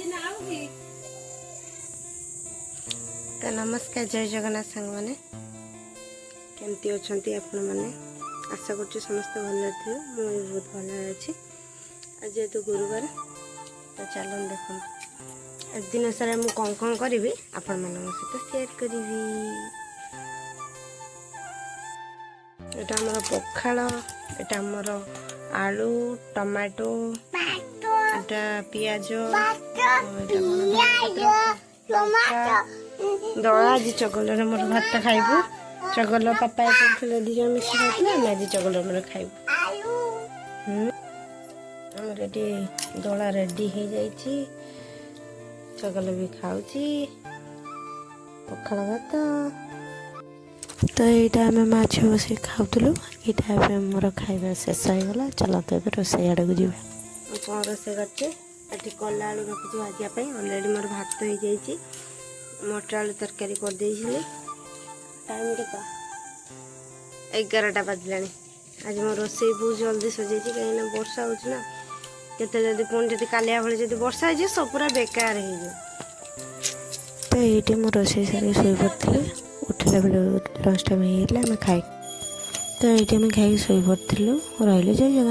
तो नमस्कार जय जगन्नाथ सांग मैंने केमती अच्छा आपण मैंने आशा कर समस्त भल थे मुझे बहुत भल अच्छी आज जेहेतु गुरुवार तो चलो देख आज दिन सारा मुझे कौन कौन करी आपण मान सहित शेयर करी एटा पखाड़ एटा आलू टमाटो एटा पियाज दला आज चगल मोर भात खाइबू चगल पापा दी जन मिस खाई आज चगल मोर खाइबू रेडी दला रेडी हो जाइए चगल भी खाऊची पखाड़ भात तो यहाँ आम माछ बस खाऊलु यहाँ मोर खाଇବା शेष हो गला चलो तो रोषे आड़ को जीवा कौन रोषे कर कला आलू रखी भाजापी अलरेडी मोर भात हो जाइए मटर आलू तरकारी कर टाइम के 11टा बाजला आज मो रोसे बहुत जल्दी सजे कहीं वर्षा हो केते पुणी कालिया भाई जब वर्षा हो सब पूरा बेकार हो तो ये मो रोसे सारी शोई पड़ी उठला बेले लंच टाइम होता खाई तो ये खाई शोई पड़ू रही जय जगह।